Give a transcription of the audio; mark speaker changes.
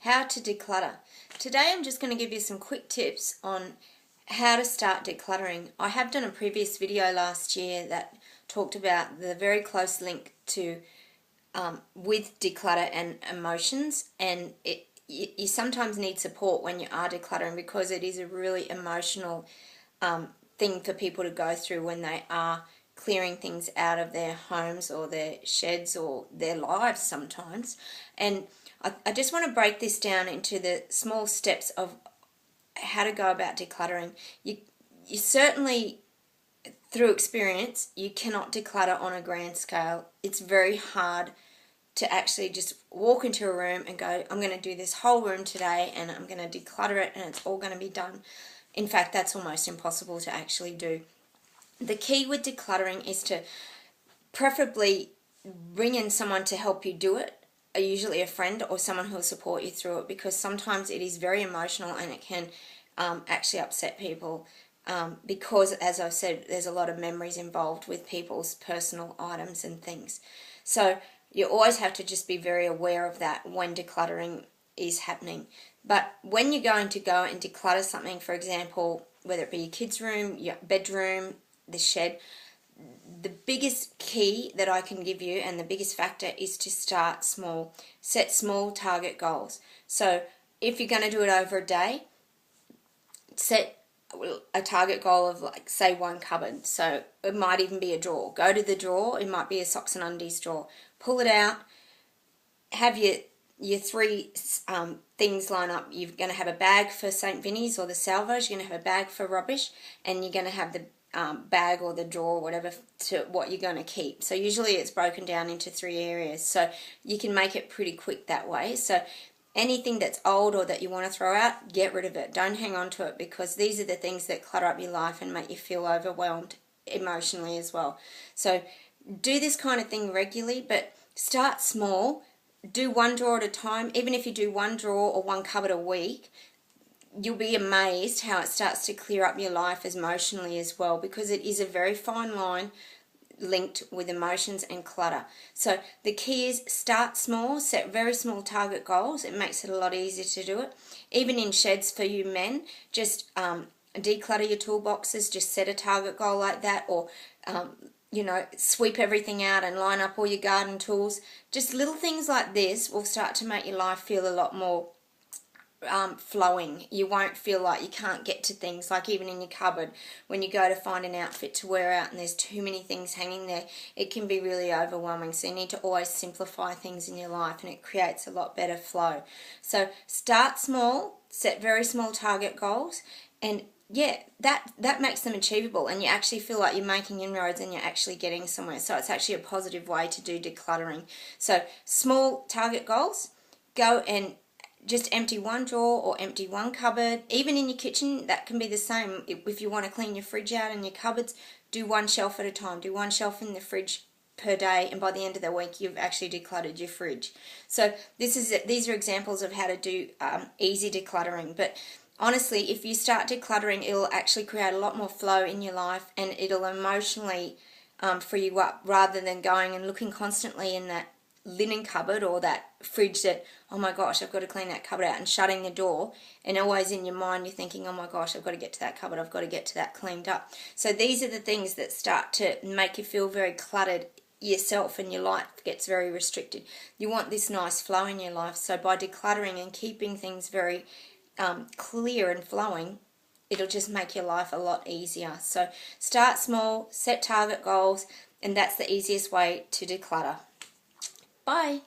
Speaker 1: how to declutter. Today I'm just going to give you some quick tips on how to start decluttering. I have done a previous video last year that talked about the very close link to with declutter and emotions, and you sometimes need support when you are decluttering because it is a really emotional thing for people to go through when they are clearing things out of their homes or their sheds or their lives sometimes. And I just want to break this down into the small steps of how to go about decluttering. You certainly, through experience, you cannot declutter on a grand scale. It's very hard to actually just walk into a room and go, I'm going to do this whole room today and I'm going to declutter it and it's all going to be done. In fact, that's almost impossible to actually do. The key with decluttering is to preferably bring in someone to help you do it, usually a friend or someone who will support you through it, because sometimes it is very emotional and it can actually upset people because, as I've said, there's a lot of memories involved with people's personal items and things. So you always have to just be very aware of that when decluttering is happening. But when you're going to go and declutter something, for example, whether it be your kids' room, your bedroom, the shed, the biggest key that I can give you and the biggest factor is to start small. Set small target goals. So if you're going to do it over a day, set a target goal of, like, say, one cupboard. So it might even be a drawer. Go to the drawer. It might be a socks and undies drawer. Pull it out. Have your three things line up. You're going to have a bag for St. Vinny's or the salvos. You're going to have a bag for rubbish, and you're going to have the bag or the drawer or whatever to what you're going to keep. So usually it's broken down into 3 areas, so you can make it pretty quick that way. So anything that's old or that you want to throw out, get rid of it. Don't hang on to it, because these are the things that clutter up your life and make you feel overwhelmed emotionally as well. So do this kind of thing regularly, but start small. Do one drawer at a time. Even if you do one drawer or one cupboard a week, you'll be amazed how it starts to clear up your life emotionally as well, because it is a very fine line linked with emotions and clutter. So the key is start small, set very small target goals. It makes it a lot easier to do it. Even in sheds for you men, just declutter your toolboxes, just set a target goal like that, or sweep everything out and line up all your garden tools. Just little things like this will start to make your life feel a lot more flowing. You won't feel like you can't get to things, like even in your cupboard when you go to find an outfit to wear out and there's too many things hanging there, it can be really overwhelming. So you need to always simplify things in your life, and it creates a lot better flow. So start small, set very small target goals, and that makes them achievable, and you actually feel like you're making inroads and you're actually getting somewhere. So it's actually a positive way to do decluttering. So small target goals, go and just empty one drawer or empty one cupboard. Even in your kitchen, that can be the same. If you want to clean your fridge out and your cupboards, do one shelf at a time. Do one shelf in the fridge per day, and by the end of the week you've actually decluttered your fridge. So these are examples of how to do easy decluttering. But honestly, if you start decluttering, it'll actually create a lot more flow in your life, and it'll emotionally free you up, rather than going and looking constantly in that linen cupboard or that fridge that, oh my gosh, I've got to clean that cupboard out, and shutting the door, and always in your mind you're thinking, oh my gosh, I've got to get to that cupboard, I've got to get to that cleaned up. So these are the things that start to make you feel very cluttered yourself, and your life gets very restricted. You want this nice flow in your life. So by decluttering and keeping things very clear and flowing, it'll just make your life a lot easier. So start small, set target goals, and that's the easiest way to declutter. Bye.